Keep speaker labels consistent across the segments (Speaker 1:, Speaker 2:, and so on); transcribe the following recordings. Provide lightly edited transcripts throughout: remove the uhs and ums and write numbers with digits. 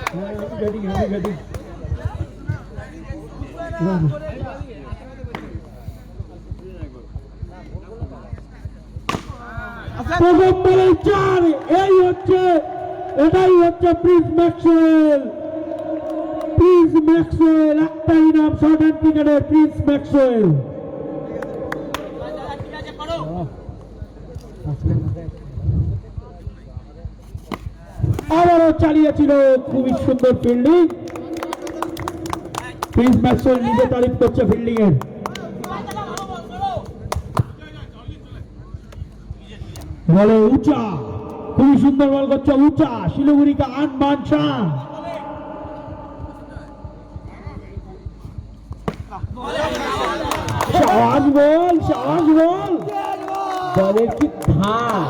Speaker 1: এই হচ্ছে, এটাই হচ্ছে প্রিন্স ম্যাক্সওয়েল। প্রিন্স ম্যাক্সওয়েল একটাই নাম শর্ট হ্যান্ড ক্রিকেটের, প্রিন্স ম্যাক্সওয়েল। আবারও চালিয়েছিল, খুবই সুন্দর ফিল্ডিং। প্রিন্স ম্যাক্সওয়েল নিজে তারিফ করছে ফিল্ডিং এর। বলে উঁচা, খুবই সুন্দর বল করছে উঁচা, শিলিগুড়িকে আনবান শান। শাহবাজ বল, শাহবাজ বল, বলের কি ধার।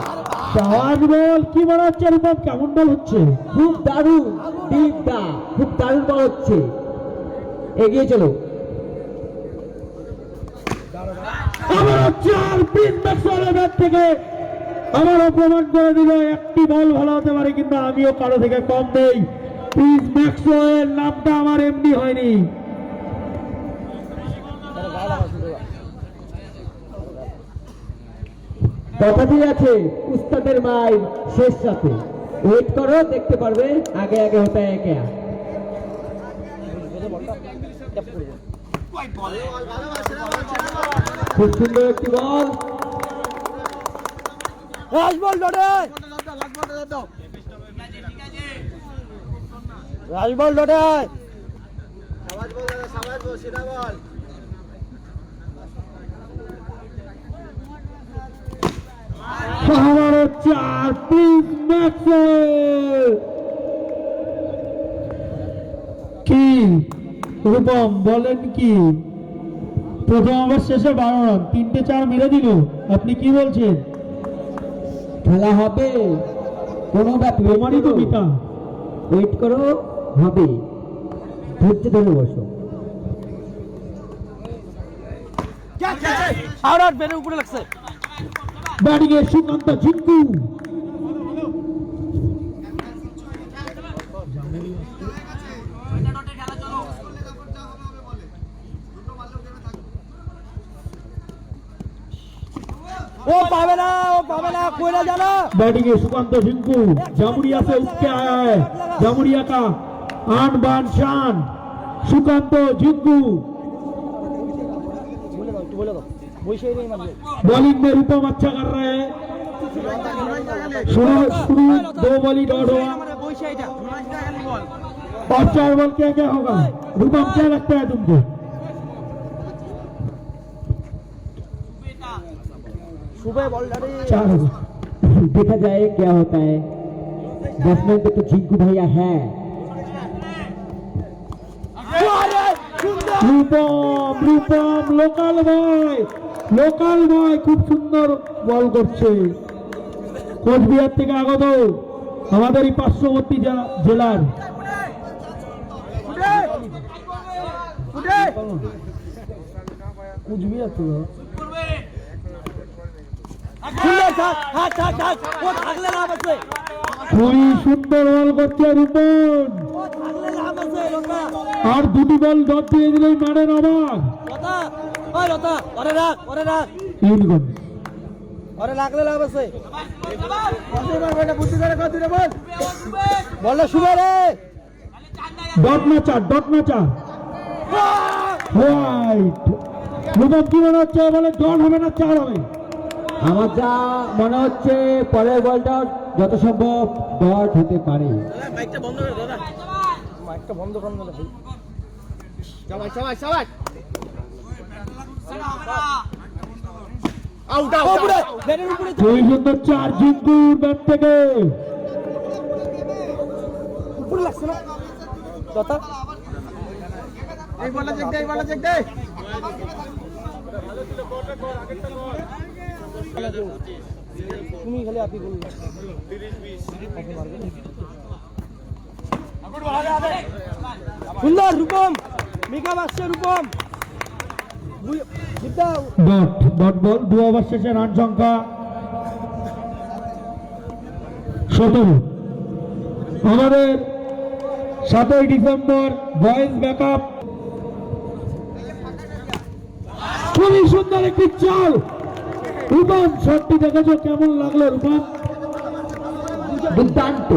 Speaker 1: শাহবাজ বল কি বল হচ্ছে রূপম, কেমন বল হচ্ছে?
Speaker 2: খুব দারুণ, দীপদা খুব দারুণ বল হচ্ছে। এগিয়ে চলো।
Speaker 1: আবার চার, প্রিন্স ম্যাক্সওয়েলের ব্যাট থেকে আবারও প্রমাণ করে দিল একটি বল ভালো হতে পারে, কিন্তু আমিও কারো থেকে কম নেই। প্রিন্স ম্যাক্সওয়েল নামটা আমার এমনি হয়নি।
Speaker 2: কথাতেই আছে উস্তাদের মায়ের শেষ সাথে। ওয়েট করো, দেখতে পারবে আগে আগে হতে একে। খুব সুন্দর একটি বল। রাজবল ডটে, রাজবল ডটে।
Speaker 1: আবারও চার, প্রিন্স ম্যাক্সওয়েল। কি রূপম বলেন কি? প্রথম ওভার শেষে 12 রান, 3টে 4 মেরে দিল। আপনি কি বলছেন?
Speaker 2: খেলা হবে, কোনো ব্যাপার
Speaker 1: তোমারই তো পিতা।
Speaker 2: ওয়েট করো, হবে, ধৈর্য ধরে বসো।
Speaker 3: আউট বের উপরে লাগছে।
Speaker 1: ব্যাটিং এ সুকান্ত ঝিঙ্কু।
Speaker 3: ও পাবে না, ও পাবে না, कोयला जाना।
Speaker 1: बैटिंग है सुकांत झिंकू, जामुड़िया से उठ के आया है, जामुड़िया का आन बान शान सुकांत झिंकू। बॉलिंग में रूपम अच्छा कर रहे हैं। शुरू 2 बॉली डॉट हुआ और 4 बॉल क्या क्या होगा? रूपम क्या लगता है तुमको?
Speaker 3: सुबह बॉल डाली
Speaker 1: 4 होगा,
Speaker 2: देखा जाए क्या होता है। बैट्समैन पे तो झिंकू भैया है।
Speaker 1: रूपम, रूपम लोकल बॉय खूब सुंदर बल করছে। কোচবিহার থেকে আগত আমাদের এই পার্শ্ববর্তী জেলার। কোচবিহার তো খুবই সুন্দর বল করছে রূপন। আর 2টি বল ডট দিয়ে দিলেই মারে নবাব। ইউনিকর্ন ডট না চার, ডট না চার। হোয়াইট রূপম কি মনে হচ্ছে? বলে ডট হবে না 4 হবে।
Speaker 2: আমার যা মনে হচ্ছে পরের বলটা যত সম্ভব ডট হতে পারে।
Speaker 3: মাইকটা বন্ধ করে দাদা, মাইকটা বন্ধ করুন দাদা ভাই। সবাই সবাই সবাই আউট আউট ব্যাটের উপরে
Speaker 1: খুবই সুন্দর 4 জিঙ্কুর ব্যাট থেকে।
Speaker 3: উপরে লাগছে না কথা। এই বলটা চেক দে, এই বলটা চেক দে। তুমি খালি আপনি বলুন 30-20 সুন্দর রূপম, মেকআপ আসছে রূপম।
Speaker 1: ডট বল 2 ওভার শেষে রান সংখ্যা 17। আমাদের 7ই ডিসেম্বর বয়েজ ব্যাকআপ। খুবই সুন্দর একটি চাল। রূপম, শটটি দেখেছো কেমন লাগলো রূপম?
Speaker 2: দুর্দান্ত।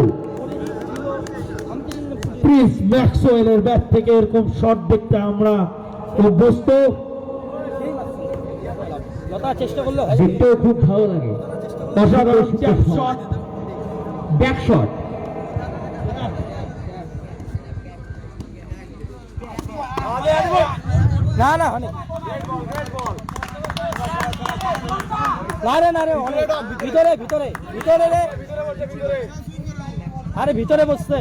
Speaker 1: প্রিন্স ম্যাক্সওয়েলের ব্যাট থেকে এরকম শট দেখতে আমরা অভ্যস্ত।
Speaker 3: চেষ্টা করলো
Speaker 2: দেখতেও খুব ভালো লাগে।
Speaker 1: অসাধারণ শট,
Speaker 2: ব্যাক শট।
Speaker 3: না না অনেক না রে না রে অনেক ভিতরে ভিতরে ভিতরে রে আরে ভিতরে বসছে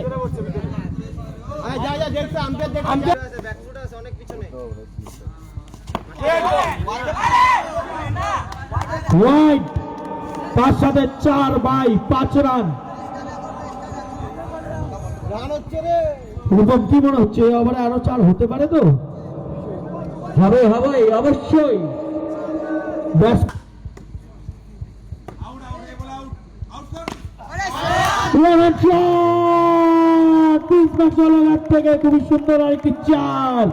Speaker 1: ওয়াইড, তার সাথে 4/5 রান। রূপম, কি মনে হচ্ছে এই ওভারে আরো 4 হতে পারে? তো
Speaker 2: হবে হবে অবশ্যই।
Speaker 1: ব্যাস থেকে খুবই সুন্দর আরেকটি 4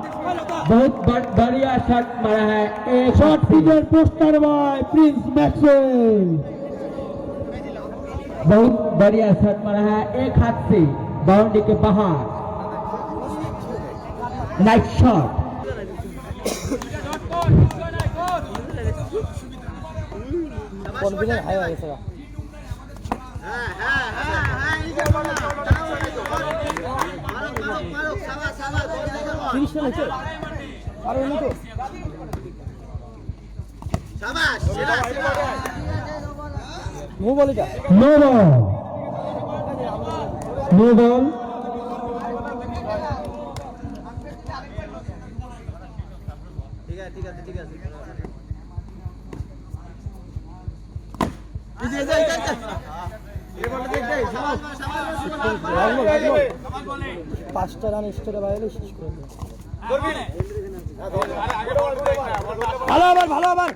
Speaker 2: बहुत बढ़िया शॉट मारा है। एक
Speaker 1: shot picture poster by Prince Maxwell.
Speaker 2: बहुत बढ़िया शॉट मारा है, एक हाथ से बाउंड्री के बाहर। Nice shot.
Speaker 3: কনফিডেন্স হাই হয়ে গেছে তিরিশ রান হয়েছে আরো উনি তো নো বল এটা
Speaker 1: নো বল, নো বল।
Speaker 3: পাঁচটা রান স্টোরে বাইরে শেষ করে দেবে। ভালো আবার ভালো আবার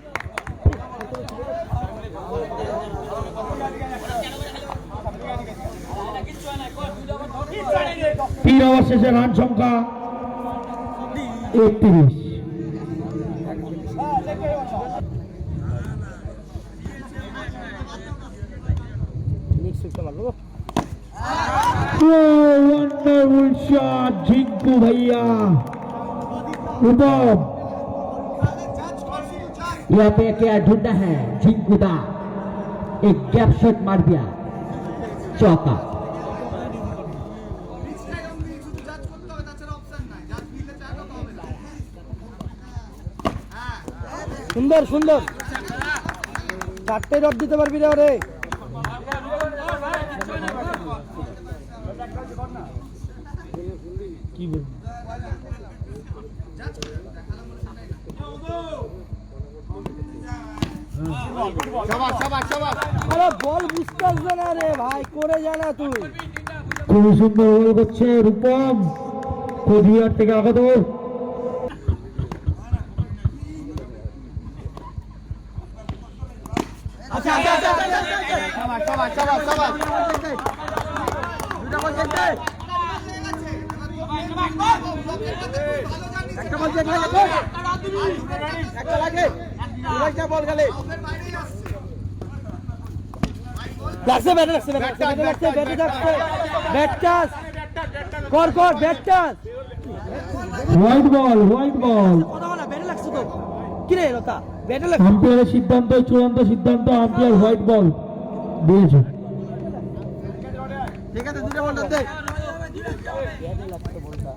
Speaker 1: তিন ওভার শেষে রান সংখ্যা 31। वंडरफुल शॉट झिंकू भैया। रूपम,
Speaker 2: यहाँ पे क्या ढूंढा है झिंकुदा, एक गैप शॉट मार दिया, चौका।
Speaker 3: সুন্দর সুন্দর চারটে ডট দিতে পারবি রে ওরে কি বলবো আরে বল বুঝতে আসবে না রে ভাই করে জানা তুই
Speaker 1: খুবই সুন্দর বল করছে রূপম, কোচবিহার থেকে আগত।
Speaker 3: লাগছে ব্যাটে লাগছে ব্যাটে লাগছে ব্যাটে লাগছে ব্যাট টাচ কর কর bat touch
Speaker 1: white ball, white ball.
Speaker 3: কথা বলা ব্যাটে লাগছে তো কি রে লতা ব্যাটে লাগছে
Speaker 1: আম্পায়ারের সিদ্ধান্ত, চূড়ান্ত সিদ্ধান্ত, আম্পায়ার হোয়াইট বল দিয়েছে।
Speaker 3: ঠিক আছে দুটো বল দে ব্যাটে লাগছে বলটা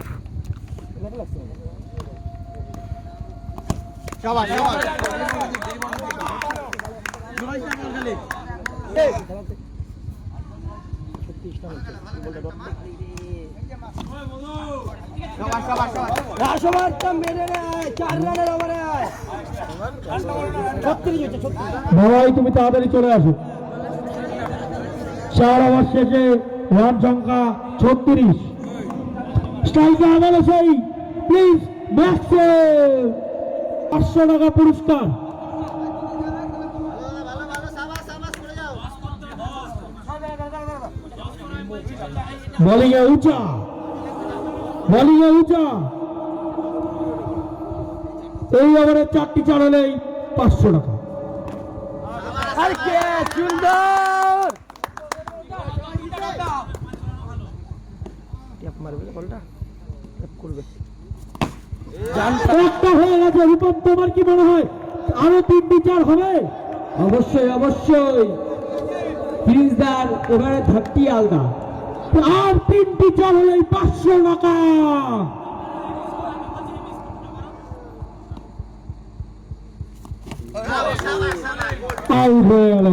Speaker 3: ব্যাটে লাগছে শাবাশ শাবাশ দুই টাকা গেলে এই
Speaker 1: ভাই তুমি তাড়াতাড়ি চলে আসো। 4 ওভার শেষে রান সংখ্যা 36। স্ট্রাইকার আবারও সেই প্লিজ ম্যাক্সওয়েল, 500 টাকা পুরস্কার। বোলিং এ উঁচা বলিংয়ে উঁচা। এই ওভারে 4টি চার হলেই 500 টাকা।
Speaker 3: আর কে সুন্দর ট্যাপ মারবে বলটা ট্যাপ করবে
Speaker 1: একটা হয়ে গেছে। রূপম, তোমার কি মনে হয় আরো 3টি চার হবে?
Speaker 2: অবশ্যই অবশ্যই প্রিন্সদার এবারে ধাক্কি আলগা।
Speaker 1: আর 3টি চার হলেই 500 টাকা। আউট হয়ে গেল।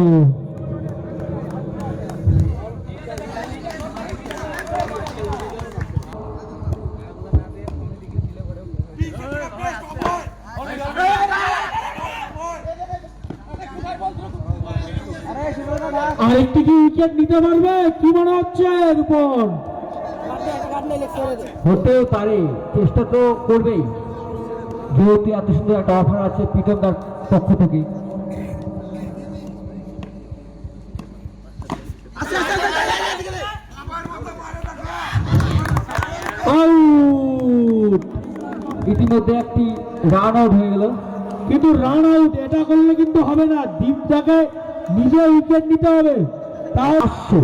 Speaker 1: আরেকটি কি উইকেট নিতে পারবে কি মনে হচ্ছে রূপন?
Speaker 2: হতেও পারে, চেষ্টা তো করবেই, যেহেতু এত সুন্দর একটা অফার আছে প্রীতমদার পক্ষ থেকে।
Speaker 1: আউট।
Speaker 2: ইতিমধ্যে একটি রান আউট হয়ে গেল।
Speaker 1: কিন্তু রান আউট এটা করলে কিন্তু হবে না, দীপদাকে নিজে উইকেট নিতে হবে। তাও 500।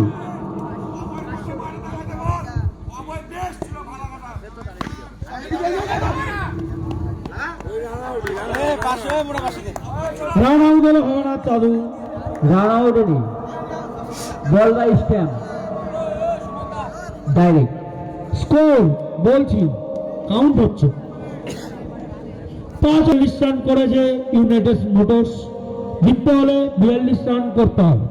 Speaker 1: রান আউট হলে হবে না চাদু।
Speaker 2: রান আউটে নেই, বল বাই স্ট্যাম্প ডাইরেক্ট।
Speaker 1: স্কোর বলছি, কাউন্ট হচ্ছে। 45 রান করেছে ইউনাইটেড মোটরস, জিততে হলে 42 রান করতে হবে।